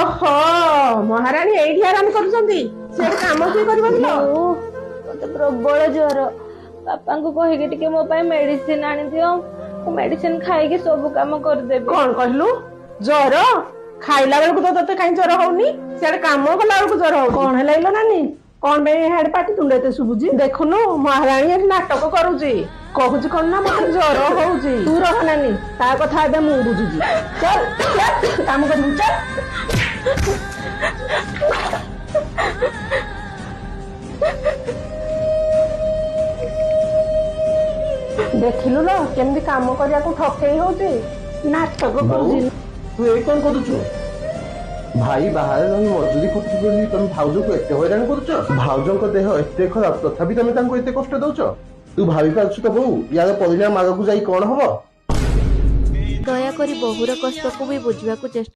ଓହୋ ମହାରାଣୀ ଏଇଠି ଆରାମ କରୁଛନ୍ତି, ସେଠି କାମ କିଏ କରିବ? ମତେ ପ୍ରବଳ ଜ୍ୱର। ବାପାଙ୍କୁ କହିକି ଟିକେ ମୋ ପାଇଁ ମେଡିସିନ ଆଣିଦିଅ। ମୁଁ ମେଡିସିନ ଖାଇକି ସବୁ କାମ କରିଦେବି। କଣ କହିଲୁ? ଜ୍ୱର? ଖାଇଲା ବେଳକୁ ତ ତତେ କାହିଁ ଜ୍ୱର ହଉନି, ସିଆଡେ କାମ କଲା ବେଳକୁ ଜ୍ୱର ହଉଛି। କଣ ହେଲା ଇଲୋ ନାନୀ? କଣ ପାଇଁ ହାଡେ ପାଟି ତୁଣ୍ଡ ଏତେ ଶୁଭୁଛି? ଦେଖୁନୁ ମହାରାଣୀ ଏଠି ନାଟକ କରୁଛି, କହୁଛି କଣ ନା ମତେ ଜ୍ୱର ହଉଛି। ତୁ ରହ ନାନୀ, ତା କଥା ଏବେ ମୁଁ ବୁଝୁଛି। ଚାଲ ଚାଲ କାମ କରିବୁ, ଚାଲ। ଦେଖିଲୁ ଲୋ କେମିତି କାମ କରିବାକୁ ଠକେଇ ହଉଛି, ନାଟକ କରୁଛି। ତୁ ଏଇ କଣ କରୁଛୁ? ଭାଇ ବାହାରେ ରହି ମଜୁରୀ କରୁଛୁ ବୋଲି ତମେ ଭାଉଜକୁ ଏତେ ହଇରାଣ କରୁଛ? ଭାଉଜଙ୍କ ଦେହ ଏତେ ଖରାପ ତଥାପି ତମେ ତାଙ୍କୁ ଏତେ କଷ୍ଟ ଦଉଛ? ତୁ ଭାବି ପାରୁଛୁ ତ ବୋଉ, ୟାର ପରିଣାମ ଆଗକୁ ଯାଇ କଣ ହବ? ଦୟାକରି ବୋହୁର କଷ୍ଟକୁ ବି ବୁଝିବାକୁ ଚେଷ୍ଟା